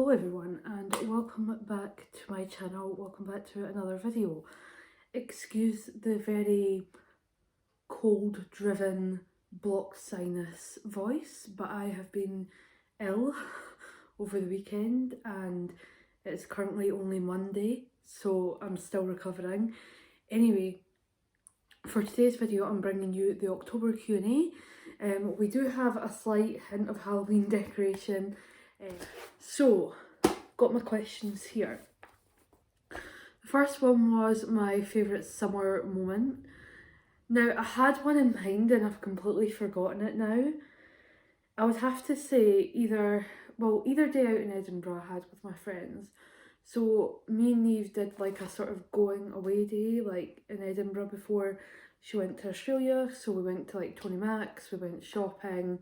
Hello everyone and welcome back to my channel, welcome back to another video. Excuse the very cold driven blocked sinus voice, but I have been ill over the weekend and it's currently only Monday, so I'm still recovering. Anyway, for today's video I'm bringing you the October Q&A. We do have a slight hint of Halloween decoration. So, got my questions here. The first one was my favourite summer moment. Now, I had one in mind and I've completely forgotten it now. I would have to say either day out in Edinburgh I had with my friends. So me and Neve did like a sort of going away day like in Edinburgh before she went to Australia. So we went to like Tony Mac's, we went shopping,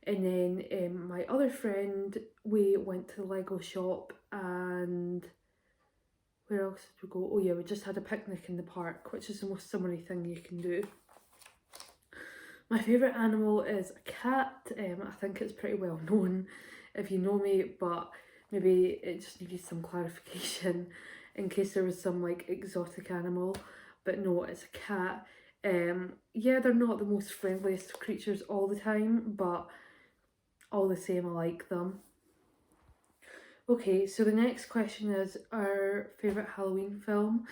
and then my other friend, we went to the Lego shop, and where else did we go? Oh yeah, we just had a picnic in the park, which is the most summery thing you can do. My favourite animal is a cat. I think it's pretty well known if you know me, but maybe it just needed some clarification in case there was some like exotic animal. But no, it's a cat. Yeah, they're not the most friendliest creatures all the time, but all the same I like them. Okay, so the next question is our favourite Halloween film.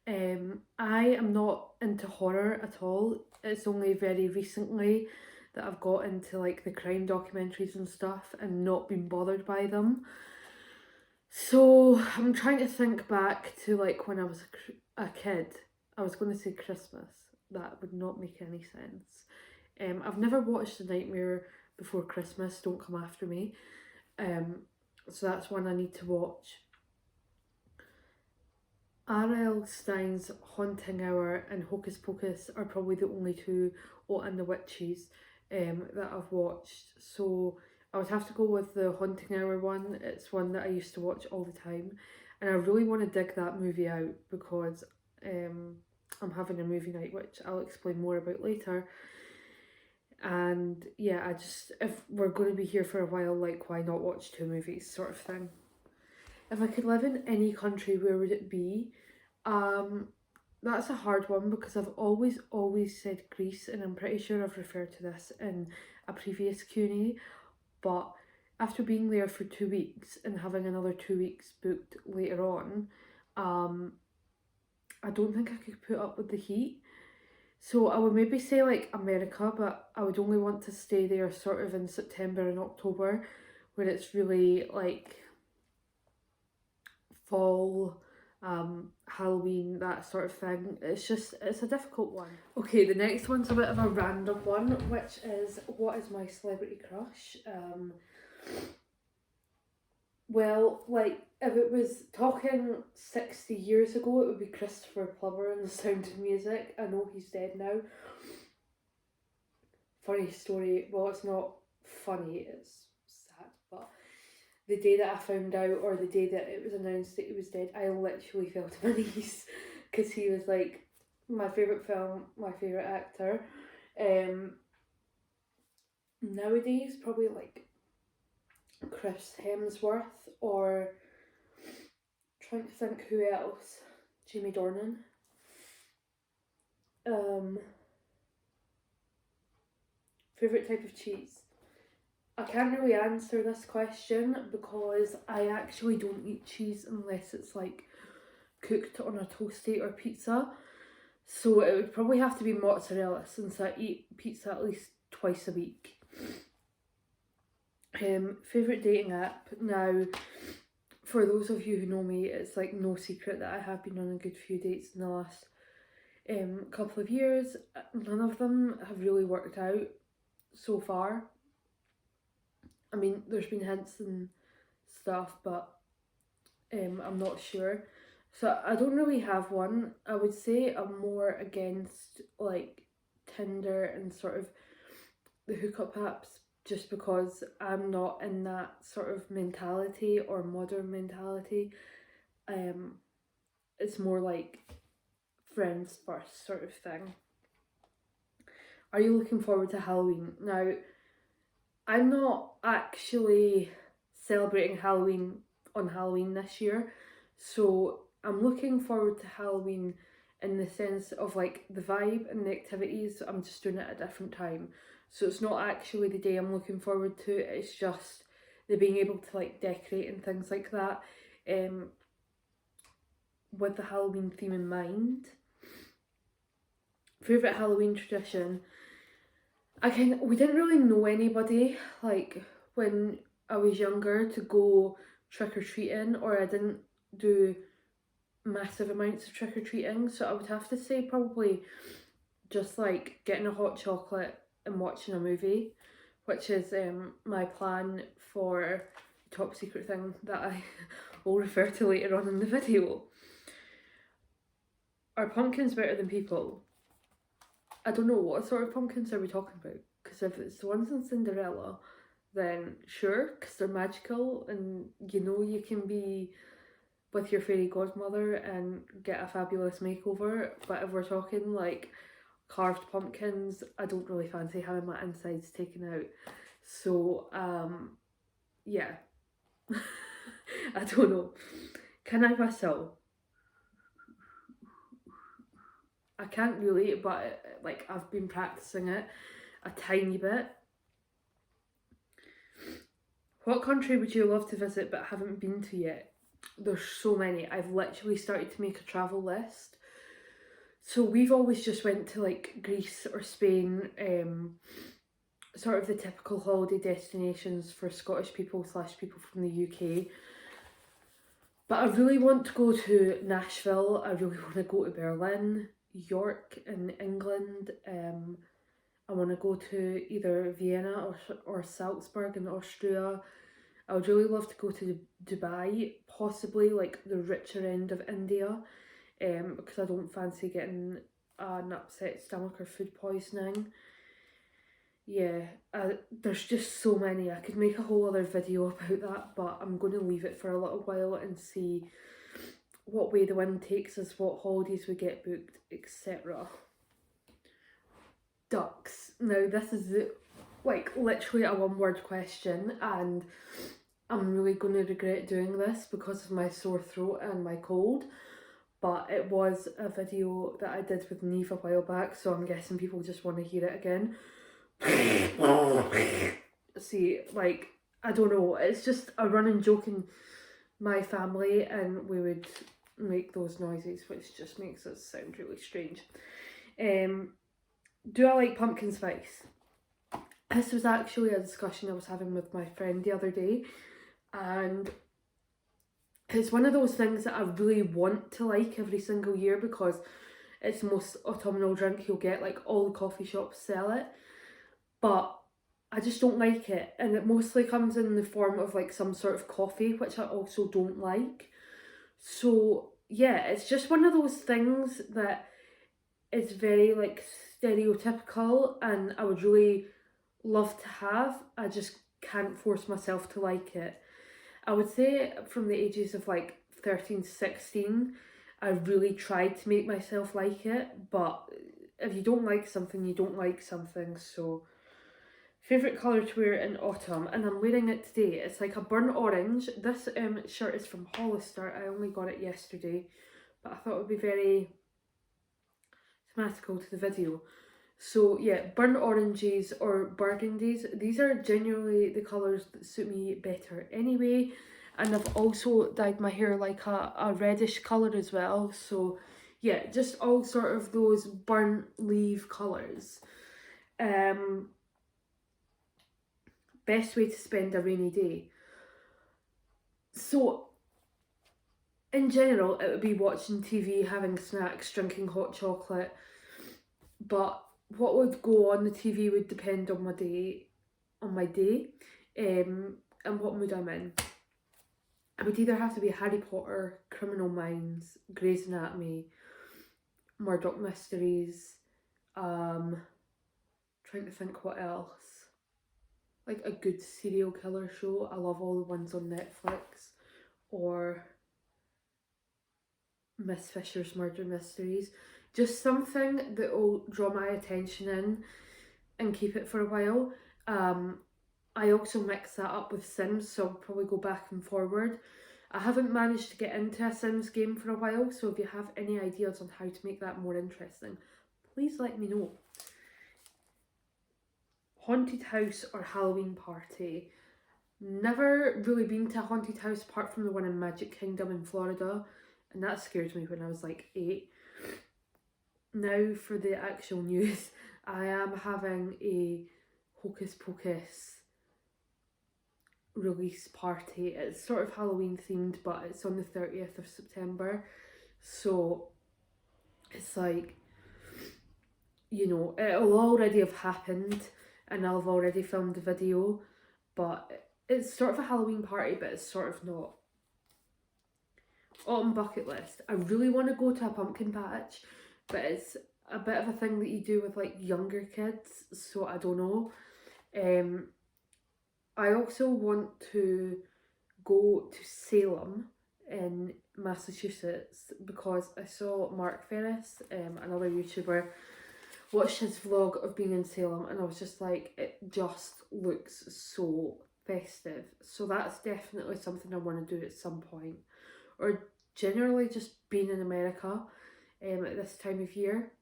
I am not into horror at all. It's only very recently that I've got into like the crime documentaries and stuff and not been bothered by them. So I'm trying to think back to like when I was a kid. I was going to say Christmas. That would not make any sense. I've never watched The Nightmare Before Christmas, don't come after me. So that's one I need to watch. R.L. Stein's Haunting Hour and Hocus Pocus are probably the only two, and The Witches, that I've watched. So I would have to go with the Haunting Hour one. It's one that I used to watch all the time, and I really want to dig that movie out because I'm having a movie night, which I'll explain more about later. And yeah, if we're going to be here for a while, like, why not watch two movies sort of thing. If I could live in any country, where would it be? That's a hard one because I've always said Greece, and I'm pretty sure I've referred to this in a previous Q&A, but after being there for 2 weeks and having another 2 weeks booked later on, I don't think I could put up with the heat. So I would maybe say like America, but I would only want to stay there sort of in September and October when it's really like fall, Halloween, that sort of thing. It's a difficult one. Okay, the next one's a bit of a random one, which is, what is my celebrity crush? Well, like, if it was talking 60 years ago, it would be Christopher Plummer in The Sound of Music. I know he's dead now. Funny story, well, it's not funny, it's sad, but the day that I found out, or the day that it was announced that he was dead, I literally fell to my knees because he was like my favourite film, my favourite actor. Nowadays, probably like Chris Hemsworth, or trying to think who else. Jamie Dornan. Favourite type of cheese? I can't really answer this question because I actually don't eat cheese unless it's like cooked on a toasty or pizza. So it would probably have to be mozzarella since I eat pizza at least twice a week. Favourite dating app? Now, for those of you who know me, it's like no secret that I have been on a good few dates in the last couple of years. None of them have really worked out so far. I mean, there's been hints and stuff, but I'm not sure. So I don't really have one. I would say I'm more against like Tinder and sort of the hookup apps, just because I'm not in that sort of mentality or modern mentality. It's more like friends first sort of thing. Are you looking forward to Halloween? Now, I'm not actually celebrating Halloween on Halloween this year. So I'm looking forward to Halloween in the sense of like the vibe and the activities. I'm just doing it at a different time. So it's not actually the day I'm looking forward to, it's just the being able to like decorate and things like that. Um, with the Halloween theme in mind. Favourite Halloween tradition. We didn't really know anybody like when I was younger to go trick or treating, or I didn't do massive amounts of trick or treating. So I would have to say probably just like getting a hot chocolate and watching a movie, which is my plan for top secret thing that I will refer to later on in the video. Are pumpkins better than people? I don't know, what sort of pumpkins are we talking about? Because if it's the ones in Cinderella, then sure, because they're magical and you know you can be with your fairy godmother and get a fabulous makeover. But if we're talking like carved pumpkins, I don't really fancy having my insides taken out. So, yeah. I don't know. Can I whistle? I can't really, but like I've been practicing it a tiny bit. What country would you love to visit but haven't been to yet? There's so many. I've literally started to make a travel list. So we've always just went to like Greece or Spain, sort of the typical holiday destinations for Scottish people / people from the UK. But I really want to go to Nashville. I really want to go to Berlin, York in England. I want to go to either Vienna or Salzburg in Austria. I would really love to go to Dubai, possibly like the richer end of India, because I don't fancy getting an upset stomach or food poisoning. Yeah, there's just so many. I could make a whole other video about that, but I'm going to leave it for a little while and see what way the wind takes us, what holidays we get booked, etc. Ducks. Now this is like literally a one-word question, and I'm really going to regret doing this because of my sore throat and my cold. But it was a video that I did with Neve a while back, so I'm guessing people just want to hear it again. See, like, I don't know, it's just a running joke in my family, and we would make those noises, which just makes it sound really strange. Do I like pumpkin spice? This was actually a discussion I was having with my friend the other day, and it's one of those things that I really want to like every single year because it's the most autumnal drink you'll get. Like, all the coffee shops sell it, but I just don't like it, and it mostly comes in the form of like some sort of coffee, which I also don't like. So yeah, it's just one of those things that is very like stereotypical, and I would really love to have. I just can't force myself to like it. I would say from the ages of like 13 to 16, I really tried to make myself like it, but if you don't like something, you don't like something. So favourite colour to wear in autumn, and I'm wearing it today. It's like a burnt orange. This shirt is from Hollister. I only got it yesterday, but I thought it would be very thematical to the video. So yeah, burnt oranges or burgundies, these are genuinely the colours that suit me better anyway. And I've also dyed my hair like a reddish colour as well. So yeah, just all sort of those burnt leaf colours. Best way to spend a rainy day. So in general, it would be watching TV, having snacks, drinking hot chocolate. But what would go on the TV would depend on my day, and what mood I'm in. It would either have to be Harry Potter, Criminal Minds, Grey's Anatomy, Murdoch Mysteries, trying to think what else. Like a good serial killer show. I love all the ones on Netflix. Or Miss Fisher's Murder Mysteries. Just something that will draw my attention in and keep it for a while. I also mix that up with Sims, so I'll probably go back and forward. I haven't managed to get into a Sims game for a while, so if you have any ideas on how to make that more interesting, please let me know. Haunted house or Halloween party? Never really been to a haunted house apart from the one in Magic Kingdom in Florida, and that scared me when I was like 8. Now for the actual news, I am having a Hocus Pocus release party. It's sort of Halloween themed, but it's on the 30th of September, so it's like, you know, it'll already have happened and I've already filmed a video, but it's sort of a Halloween party, but it's sort of not. Autumn bucket list. I really want to go to a pumpkin patch, but it's a bit of a thing that you do with like younger kids, so I don't know. I also want to go to Salem in Massachusetts because I saw Mark Ferris, another YouTuber, watched his vlog of being in Salem, and I was just like, it just looks so festive. So that's definitely something I want to do at some point. Or generally just being in America at this time of year.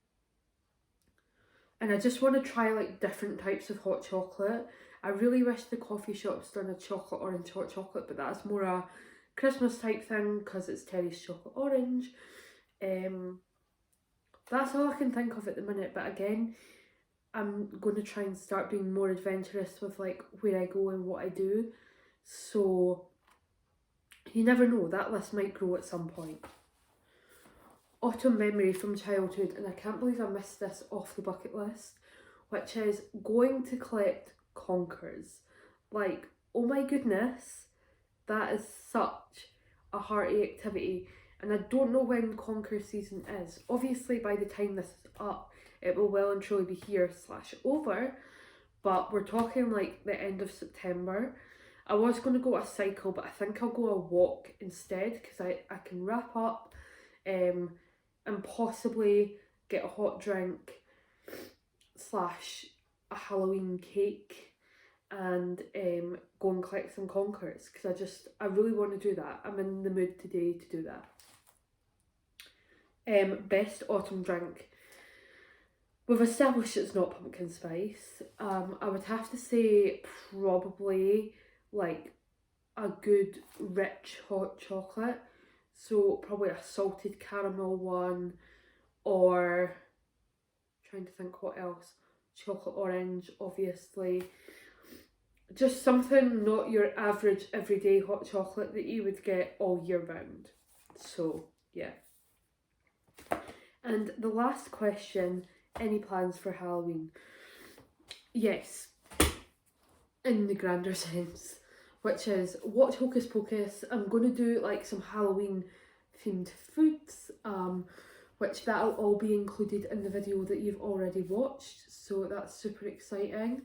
And I just want to try like different types of hot chocolate. I really wish the coffee shops done a chocolate orange hot chocolate, but that's more a Christmas type thing because it's Terry's chocolate orange. That's all I can think of at the minute, but again, I'm going to try and start being more adventurous with like where I go and what I do. So you never know, that list might grow at some point. Autumn memory from childhood, and I can't believe I missed this off the bucket list, which is going to collect conkers. Like, oh my goodness, that is such a hearty activity, and I don't know when conker season is. Obviously by the time this is up, it will well and truly be here / over, but we're talking like the end of September. I was going to go a cycle, but I think I'll go a walk instead because I can wrap up and possibly get a hot drink / a Halloween cake and go and collect some conkers because I really want to do that. I'm in the mood today to do that. Best autumn drink. We've established it's not pumpkin spice. I would have to say probably like a good rich hot chocolate. So probably a salted caramel one, or trying to think what else. Chocolate orange, obviously. Just something not your average everyday hot chocolate that you would get all year round. So yeah. And the last question, any plans for Halloween? Yes, in the grander sense, which is watch Hocus Pocus. I'm going to do like some Halloween themed foods, which that'll all be included in the video that you've already watched, so that's super exciting.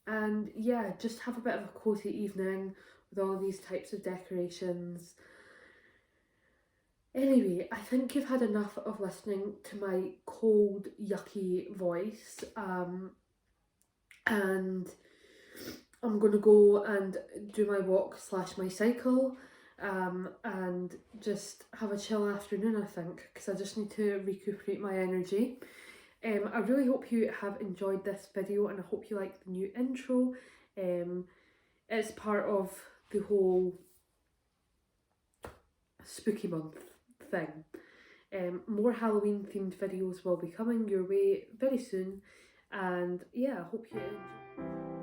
And yeah, just have a bit of a cozy evening with all of these types of decorations. Anyway, I think you've had enough of listening to my cold, yucky voice, and I'm gonna go and do my walk / my cycle, and just have a chill afternoon, I think, because I just need to recuperate my energy. I really hope you have enjoyed this video, and I hope you like the new intro. It's part of the whole spooky month thing. More Halloween themed videos will be coming your way very soon, and yeah, I hope you enjoy.